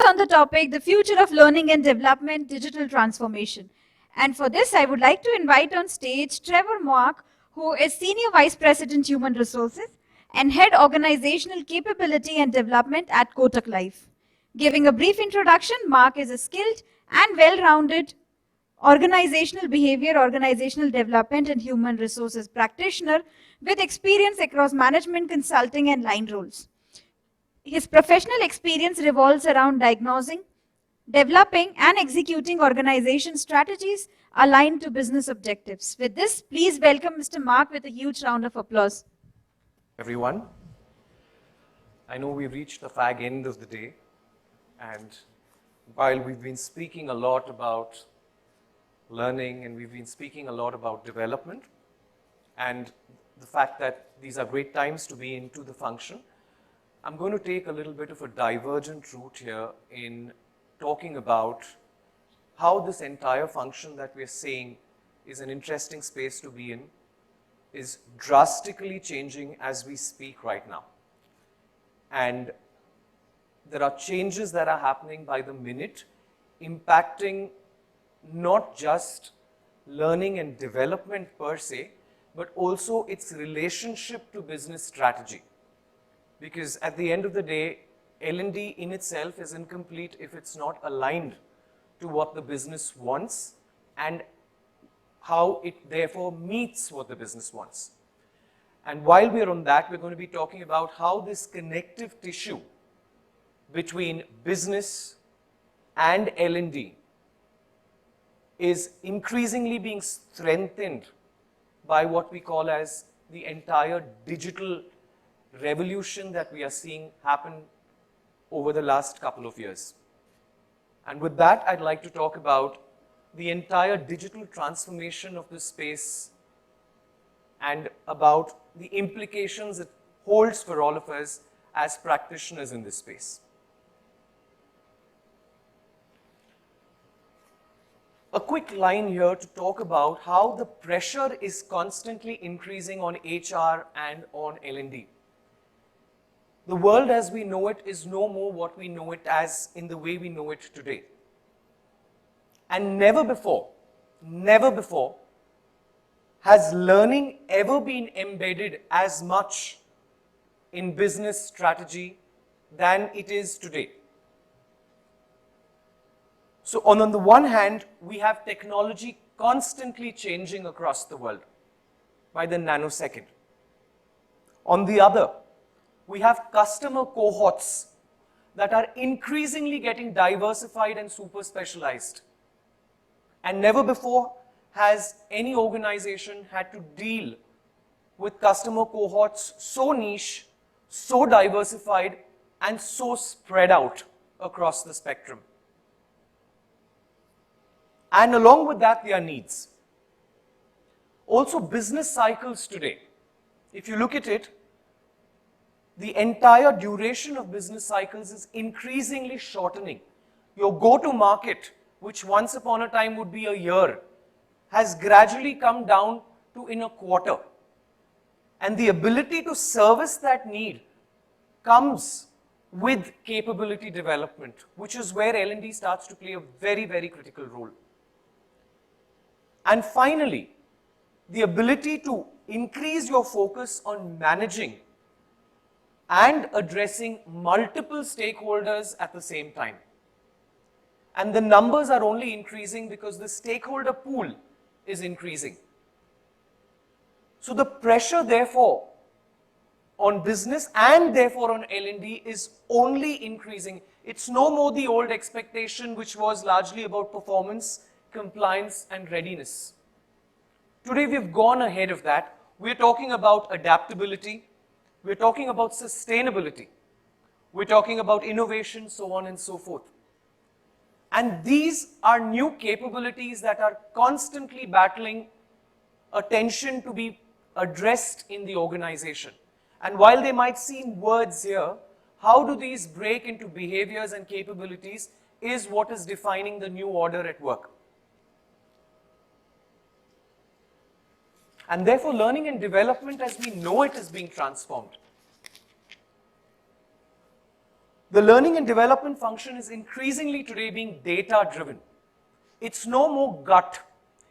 on the topic, the future of learning and development, digital transformation. And for this, I would like to invite on stage 𝗕𝗲𝗏, who is Senior Vice President Human Resources and Head Organizational Capability and Development at Kotak Life. Giving a brief introduction, Mark is a skilled and well-rounded organizational behavior, organizational development and human resources practitioner with experience across management, consulting and line roles. His professional experience revolves around diagnosing, developing and executing organization strategies aligned to business objectives. With this, please welcome Mr. Mark with a huge round of applause. Everyone, I know we've reached the fag end of the day, and while we've been speaking a lot about learning and we've been speaking a lot about development and the fact that these are great times to be into the function, I'm going to take a little bit of a divergent route here in talking about how this entire function that we're saying is an interesting space to be in is drastically changing as we speak right now. And there are changes that are happening by the minute, impacting not just learning and development per se, but also its relationship to business strategy. Because at the end of the day, L&D in itself is incomplete if it's not aligned to what the business wants and how it therefore meets what the business wants. And while we're on that, we're going to be talking about how this connective tissue between business and L&D is increasingly being strengthened by what we call as the entire digital revolution that we are seeing happen over the last couple of years. And with that, I'd like to talk about the entire digital transformation of this space and about the implications it holds for all of us as practitioners in this space. A quick line here to talk about how the pressure is constantly increasing on HR and on L&D. The world as we know it is no more what we know it as in the way we know it today. And never before has learning ever been embedded as much in business strategy than it is today. So on the one hand, we have technology constantly changing across the world by the nanosecond. On the other, we have customer cohorts that are increasingly getting diversified and super specialized. And never before has any organization had to deal with customer cohorts so niche, so diversified, and so spread out across the spectrum. And along with that, their needs. Also, business cycles today, if you look at it, the entire duration of business cycles is increasingly shortening. Your go-to market, which once upon a time would be a year, has gradually come down to in a quarter. And the ability to service that need comes with capability development, which is where L&D starts to play a very, very critical role. And finally, the ability to increase your focus on managing and addressing multiple stakeholders at the same time. And the numbers are only increasing because the stakeholder pool is increasing. So the pressure, therefore, on business and therefore on L&D is only increasing. It's no more the old expectation which was largely about performance, compliance and readiness. Today we've gone ahead of that. We're talking about adaptability. We're talking about sustainability. We're talking about innovation, so on and so forth. And these are new capabilities that are constantly battling attention to be addressed in the organization. And while they might seem words here, how do these break into behaviors and capabilities is what is defining the new order at work. And therefore, learning and development as we know it is being transformed. The learning and development function is increasingly today being data-driven. It's no more gut.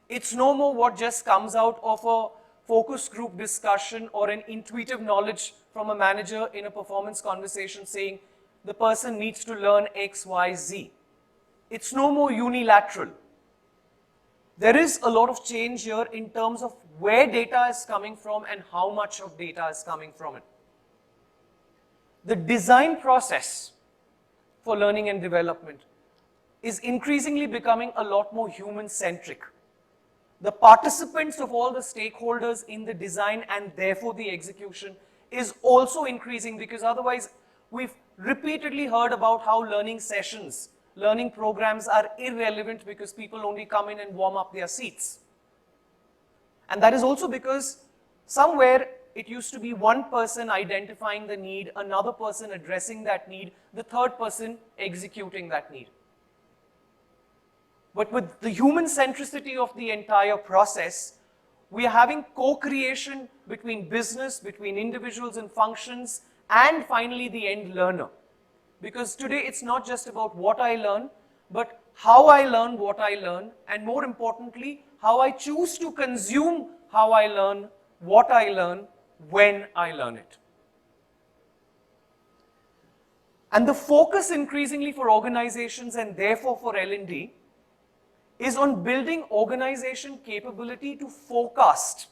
It's no more what just comes out of a focus group discussion or an intuitive knowledge from a manager in a performance conversation saying the person needs to learn X, Y, Z. It's no more unilateral. There is a lot of change here in terms of where data is coming from and how much of data is coming from it. The design process for learning and development is increasingly becoming a lot more human-centric. The participants of all the stakeholders in the design and therefore the execution is also increasing, because otherwise we've repeatedly heard about how learning sessions, learning programs are irrelevant because people only come in and warm up their seats. And that is also because somewhere it used to be one person identifying the need, another person addressing that need, the third person executing that need. But with the human centricity of the entire process, we are having co-creation between business, between individuals and functions, and finally the end learner. Because today it's not just about what I learn, but how I learn what I learn, and more importantly, how I choose to consume how I learn, what I learn, when I learn it. And the focus increasingly for organizations and therefore for L&D is on building organization capability to forecast.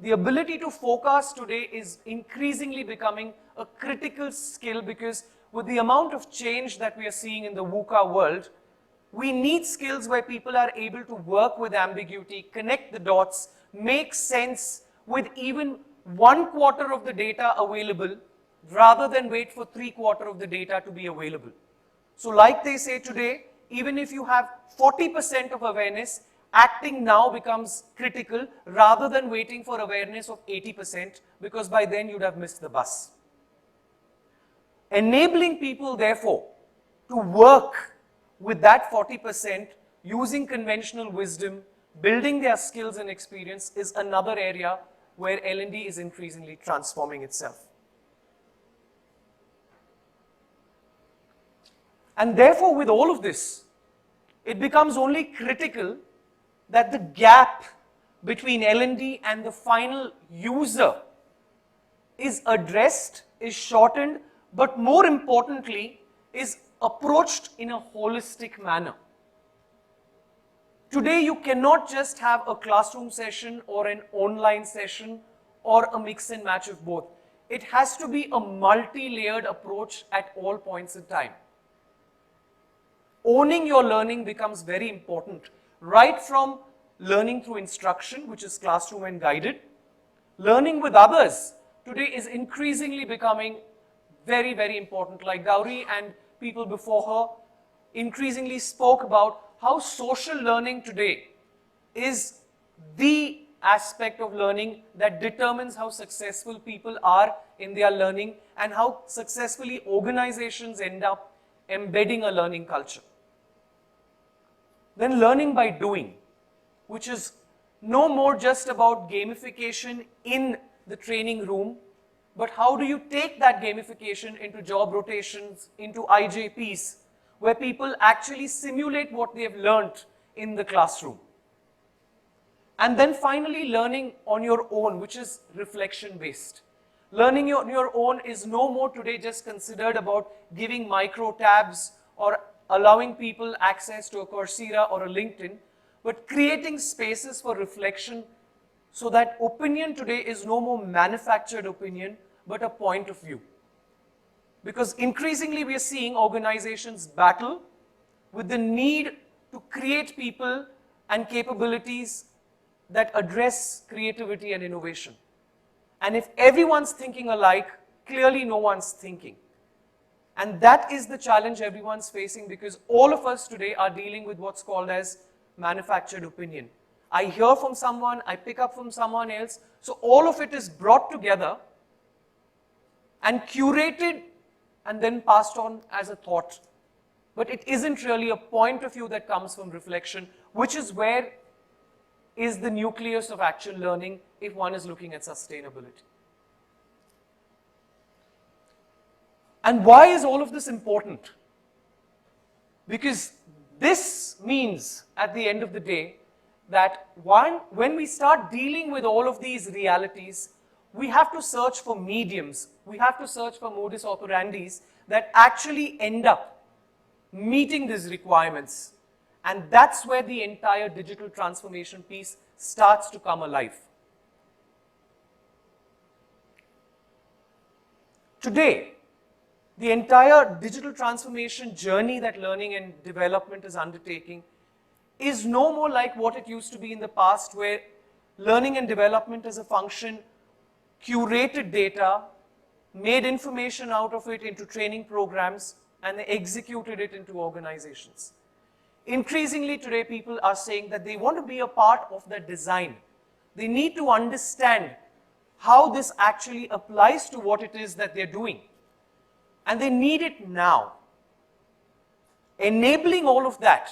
The ability to forecast today is increasingly becoming a critical skill, because with the amount of change that we are seeing in the VUCA world, we need skills where people are able to work with ambiguity, connect the dots, make sense with even 1/4 of the data available, rather than wait for 3/4 of the data to be available. So like they say today, even if you have 40% of awareness, acting now becomes critical rather than waiting for awareness of 80%, because by then you'd have missed the bus. Enabling people, therefore, to work with that 40% using conventional wisdom, building their skills and experience, is another area where L&D is increasingly transforming itself. And therefore, with all of this, it becomes only critical that the gap between L&D and the final user is addressed, is shortened, but more importantly, is approached in a holistic manner. Today, you cannot just have a classroom session or an online session or a mix and match of both. It has to be a multi-layered approach at all points in time. Owning your learning becomes very important, right from learning through instruction, which is classroom and guided. Learning with others today is increasingly becoming very, very important. Like Gauri and people before her increasingly spoke about how social learning today is the aspect of learning that determines how successful people are in their learning and how successfully organizations end up embedding a learning culture. Then learning by doing, which is no more just about gamification in the training room, but how do you take that gamification into job rotations, into IJPs, where people actually simulate what they have learned in the classroom. And then finally, learning on your own, which is reflection-based. Learning on your own is no more today just considered about giving micro tabs or allowing people access to a Coursera or a LinkedIn, but creating spaces for reflection so that opinion today is no more manufactured opinion, but a point of view. Because increasingly we are seeing organizations battle with the need to create people and capabilities that address creativity and innovation. And if everyone's thinking alike, clearly no one's thinking. And that is the challenge everyone's facing, because all of us today are dealing with what's called as manufactured opinion. I hear from someone, I pick up from someone else, so all of it is brought together and curated and then passed on as a thought. But it isn't really a point of view that comes from reflection, which is where is the nucleus of actual learning if one is looking at sustainability. And why is all of this important? Because this means, at the end of the day, that when we start dealing with all of these realities, we have to search for mediums, we have to search for modus operandis that actually end up meeting these requirements. And that's where the entire digital transformation piece starts to come alive. Today, the entire digital transformation journey that learning and development is undertaking is no more like what it used to be in the past, where learning and development as a function curated data, made information out of it into training programs, and they executed it into organizations. Increasingly today, people are saying that they want to be a part of the design. They need to understand how this actually applies to what it is that they're doing. And they need it now. Enabling all of that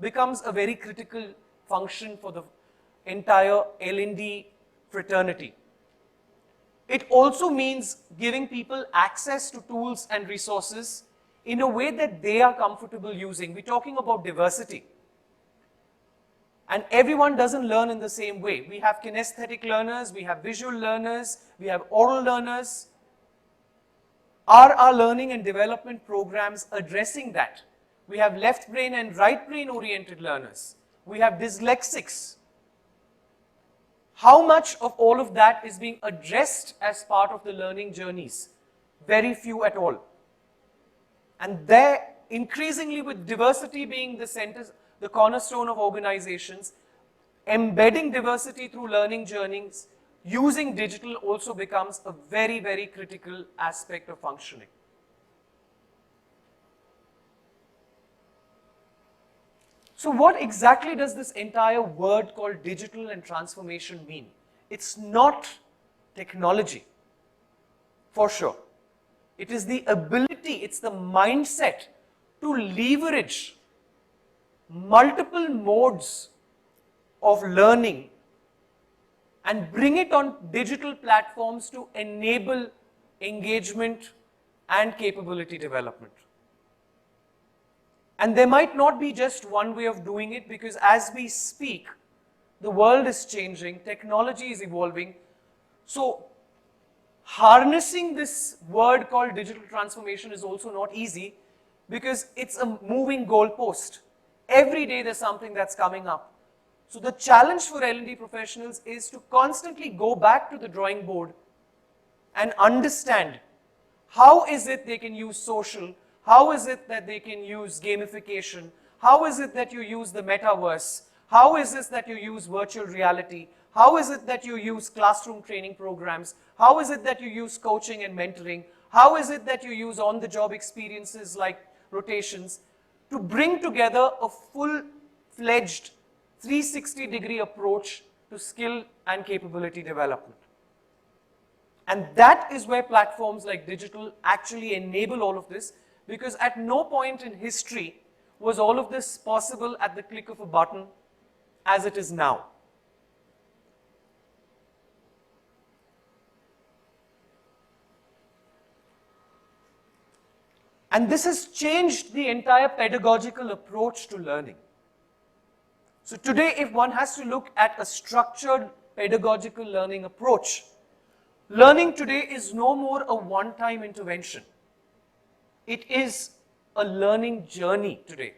becomes a very critical function for the entire L&D fraternity. It also means giving people access to tools and resources in a way that they are comfortable using. We're talking about diversity. And everyone doesn't learn in the same way. We have kinesthetic learners, we have visual learners, we have oral learners. Are our learning and development programs addressing that? We have left brain and right brain oriented learners. We have dyslexics. How much of all of that is being addressed as part of the learning journeys? Very few at all. And there, increasingly with diversity being the center, the cornerstone of organizations, embedding diversity through learning journeys, using digital also becomes a very, very critical aspect of functioning. So what exactly does this entire word called digital and transformation mean? It's not technology, for sure. It is the ability, it's the mindset to leverage multiple modes of learning and bring it on digital platforms to enable engagement and capability development. And there might not be just one way of doing it, because as we speak, the world is changing, technology is evolving. So harnessing this word called digital transformation is also not easy, because it's a moving goalpost. Every day there's something that's coming up. So the challenge for L&D professionals is to constantly go back to the drawing board and understand how is it they can use social, how is it that they can use gamification, how is it that you use the metaverse, how is it that you use virtual reality, how is it that you use classroom training programs, how is it that you use coaching and mentoring, how is it that you use on-the-job experiences like rotations to bring together a full-fledged 360-degree approach to skill and capability development. And that is where platforms like digital actually enable all of this, because at no point in history was all of this possible at the click of a button as it is now. And this has changed the entire pedagogical approach to learning. So today, if one has to look at a structured pedagogical learning approach, learning today is no more a one-time intervention. It is a learning journey today.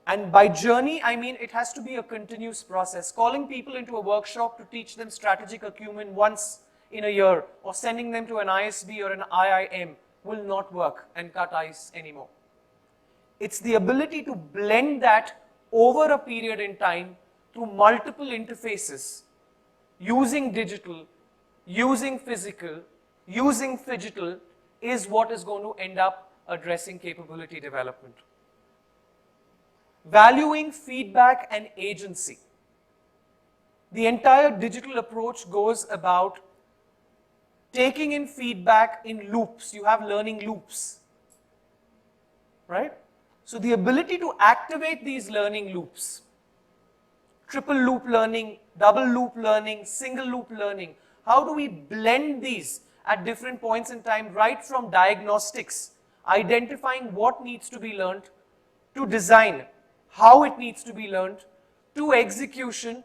And by journey, I mean it has to be a continuous process. Calling people into a workshop to teach them strategic acumen once in a year, or sending them to an ISB or an IIM will not work and cut ice anymore. It's the ability to blend that over a period in time through multiple interfaces, using digital, using physical, using phygital, is what is going to end up addressing capability development. Valuing feedback and agency. The entire digital approach goes about taking in feedback in loops. You have learning loops, right? So the ability to activate these learning loops, triple loop learning, double loop learning, single loop learning, how do we blend these at different points in time, right from diagnostics, identifying what needs to be learned, to design, how it needs to be learned, to execution,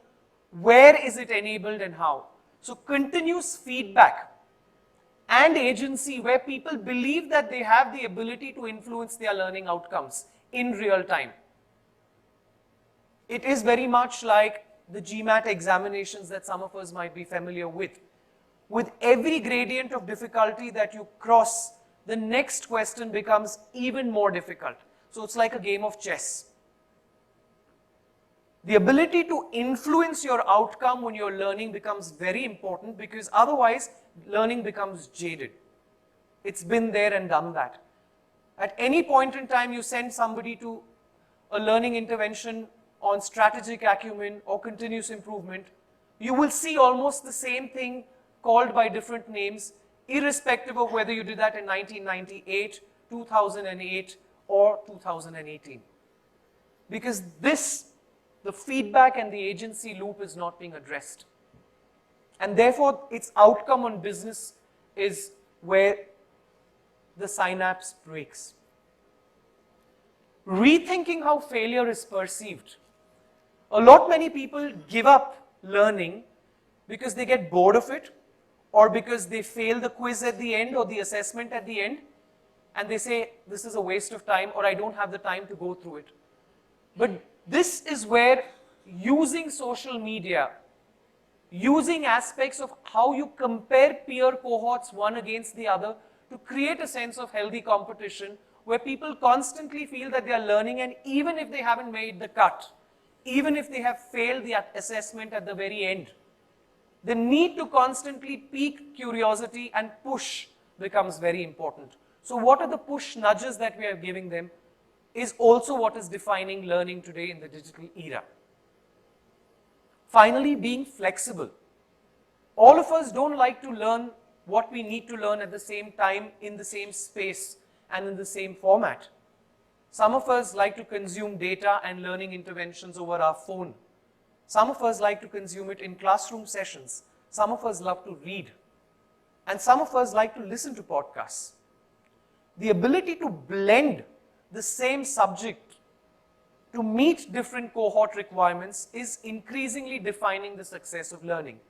where is it enabled and how. So continuous feedback and agency where people believe that they have the ability to influence their learning outcomes in real time. It is very much like the GMAT examinations that some of us might be familiar with. With every gradient of difficulty that you cross, the next question becomes even more difficult. So it's like a game of chess. The ability to influence your outcome when you're learning becomes very important, because otherwise learning becomes jaded. It's been there and done that. At any point in time you send somebody to a learning intervention on strategic acumen or continuous improvement, you will see almost the same thing called by different names, irrespective of whether you did that in 1998, 2008 or 2018. Because the feedback and the agency loop is not being addressed. And therefore, its outcome on business is where the synapse breaks. Rethinking how failure is perceived. Many people give up learning because they get bored of it, or because they fail the quiz at the end or the assessment at the end, and they say, this is a waste of time, or I don't have the time to go through it. But this is where using social media, using aspects of how you compare peer cohorts one against the other to create a sense of healthy competition, where people constantly feel that they are learning, and even if they haven't made the cut, even if they have failed the assessment at the very end, the need to constantly pique curiosity and push becomes very important. So what are the push nudges that we are giving them is also what is defining learning today in the digital era. Finally, being flexible. All of us don't like to learn what we need to learn at the same time, in the same space, and in the same format. Some of us like to consume data and learning interventions over our phone. Some of us like to consume it in classroom sessions. Some of us love to read. And some of us like to listen to podcasts. The ability to blend the same subject to meet different cohort requirements is increasingly defining the success of learning.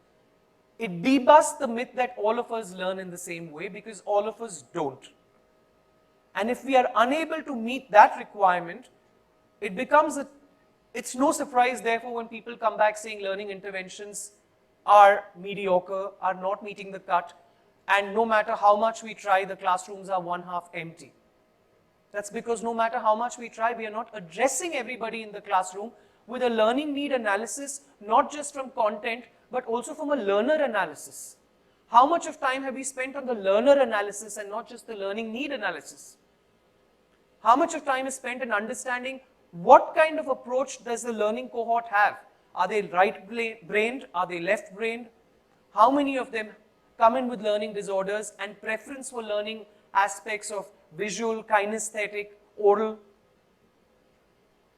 It debusts the myth that all of us learn in the same way, because all of us don't. And if we are unable to meet that requirement, it's no surprise therefore when people come back saying learning interventions are mediocre, are not meeting the cut, and no matter how much we try, the classrooms are one half empty. That's because no matter how much we try, we are not addressing everybody in the classroom with a learning need analysis, not just from content, but also from a learner analysis. How much of time have we spent on the learner analysis and not just the learning need analysis? How much of time is spent in understanding what kind of approach does the learning cohort have? Are they right-brained? Are they left-brained? How many of them come in with learning disorders and preference for learning aspects of visual, kinesthetic, oral?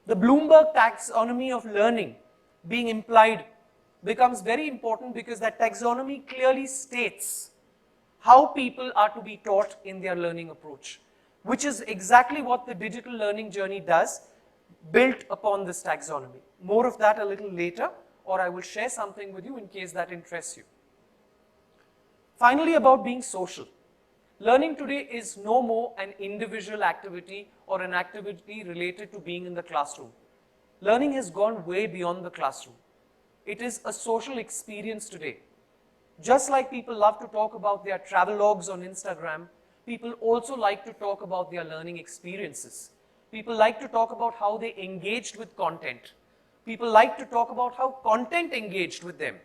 The Bloomberg taxonomy of learning being implied becomes very important, because that taxonomy clearly states how people are to be taught in their learning approach, which is exactly what the digital learning journey does, built upon this taxonomy. More of that a little later, or I will share something with you in case that interests you. Finally, about being social. Learning today is no more an individual activity or an activity related to being in the classroom. Learning has gone way beyond the classroom. It is a social experience today. Just like people love to talk about their travelogues on Instagram, people also like to talk about their learning experiences. People like to talk about how they engaged with content. People like to talk about how content engaged with them.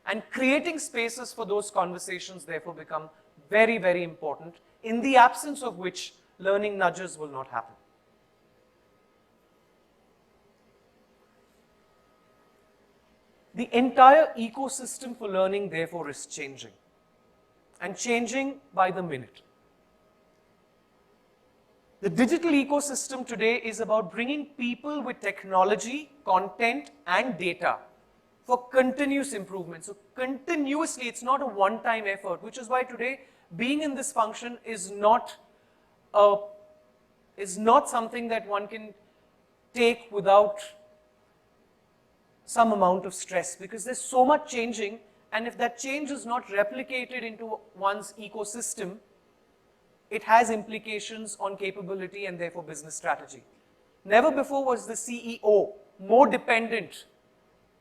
And creating spaces for those conversations therefore become very, very important, in the absence of which learning nudges will not happen. The entire ecosystem for learning therefore is changing, and changing by the minute. The digital ecosystem today is about bringing people with technology, content, and data for continuous improvement. So continuously, it's not a one-time effort, which is why today being in this function is not something that one can take without some amount of stress, because there's so much changing, and if that change is not replicated into one's ecosystem, it has implications on capability and therefore business strategy. Never before was the CEO more dependent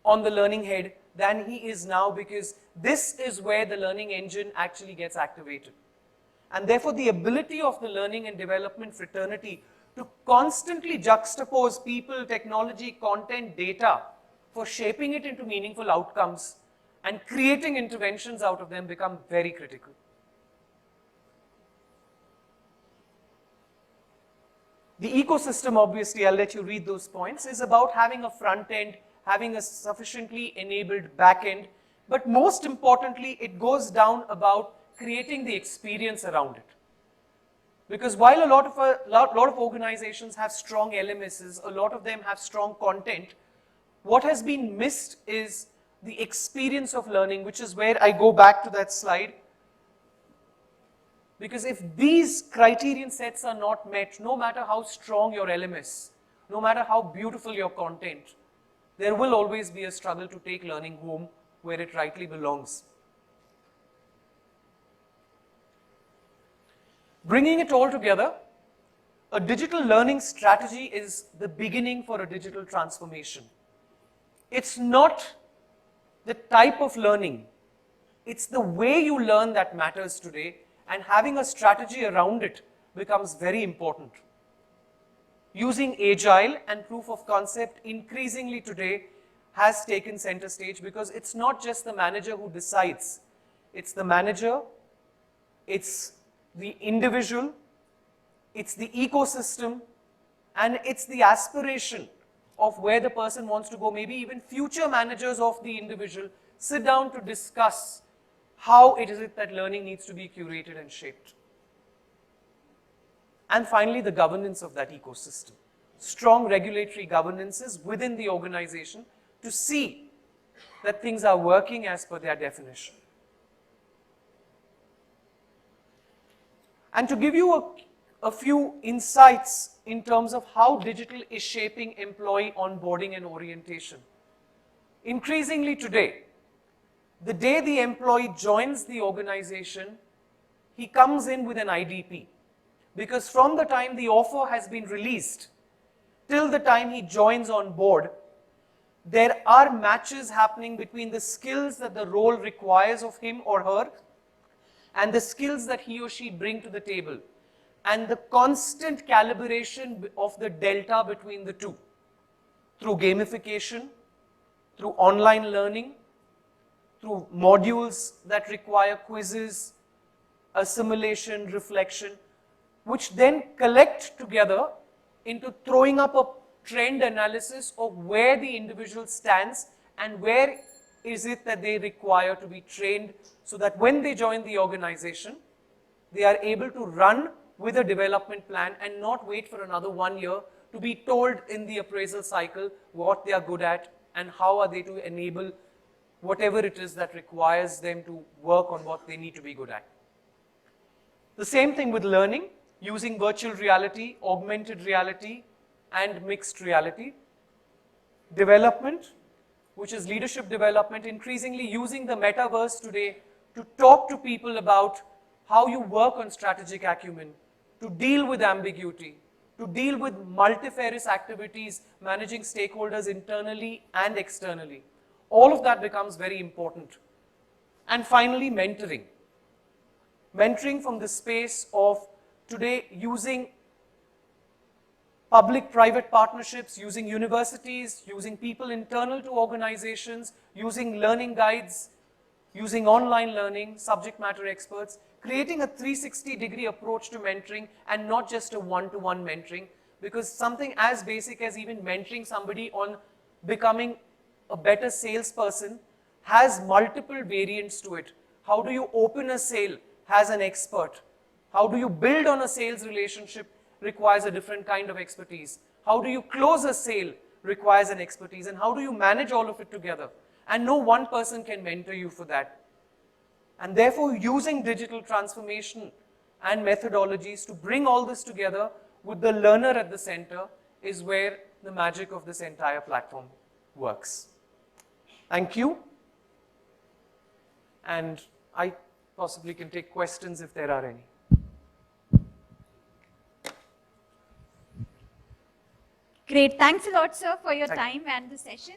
on the learning head than he is now, because this is where the learning engine actually gets activated. And therefore the ability of the learning and development fraternity to constantly juxtapose people, technology, content, data for shaping it into meaningful outcomes and creating interventions out of them become very critical. The ecosystem, obviously, I'll let you read those points, is about having a front end, having a sufficiently enabled back end, but most importantly, it goes down about creating the experience around it. Because while a lot of organizations have strong LMSs, a lot of them have strong content, what has been missed is the experience of learning, which is where I go back to that slide. Because if these criterion sets are not met, no matter how strong your LMS, no matter how beautiful your content, there will always be a struggle to take learning home where it rightly belongs. Bringing it all together, a digital learning strategy is the beginning for a digital transformation. It's not the type of learning, it's the way you learn that matters today, and having a strategy around it becomes very important. Using agile and proof of concept increasingly today has taken center stage, because it's not just the manager who decides, it's the manager, it's the individual, it's the ecosystem, and it's the aspiration of where the person wants to go. Maybe even future managers of the individual sit down to discuss how it is that learning needs to be curated and shaped. And finally, the governance of that ecosystem. Strong regulatory governances within the organization to see that things are working as per their definition. And to give you a few insights in terms of how digital is shaping employee onboarding and orientation. Increasingly today, the day the employee joins the organization, he comes in with an IDP. Because from the time the offer has been released till the time he joins on board, there are matches happening between the skills that the role requires of him or her and the skills that he or she bring to the table, and the constant calibration of the delta between the two through gamification, through online learning, through modules that require quizzes, assimilation, reflection, which then collect together into throwing up a trend analysis of where the individual stands and where is it that they require to be trained, so that when they join the organization, they are able to run with a development plan and not wait for another 1 year to be told in the appraisal cycle what they are good at and how are they to enable whatever it is that requires them to work on what they need to be good at. The same thing with learning, using virtual reality, augmented reality, and mixed reality. Development, which is leadership development, increasingly using the metaverse today to talk to people about how you work on strategic acumen, to deal with ambiguity, to deal with multifarious activities, managing stakeholders internally and externally. All of that becomes very important. And finally, mentoring. Mentoring from the space of today using public-private partnerships, using universities, using people internal to organizations, using learning guides, using online learning, subject matter experts, creating a 360-degree approach to mentoring and not just a one-to-one mentoring, because something as basic as even mentoring somebody on becoming a better salesperson has multiple variants to it. How do you open a sale as an expert? How do you build on a sales relationship requires a different kind of expertise. How do you close a sale requires an expertise, and how do you manage all of it together? And no one person can mentor you for that. And therefore, using digital transformation and methodologies to bring all this together with the learner at the center is where the magic of this entire platform works. Thank you. And I possibly can take questions if there are any. Great. Thanks a lot, sir, for your time and the session.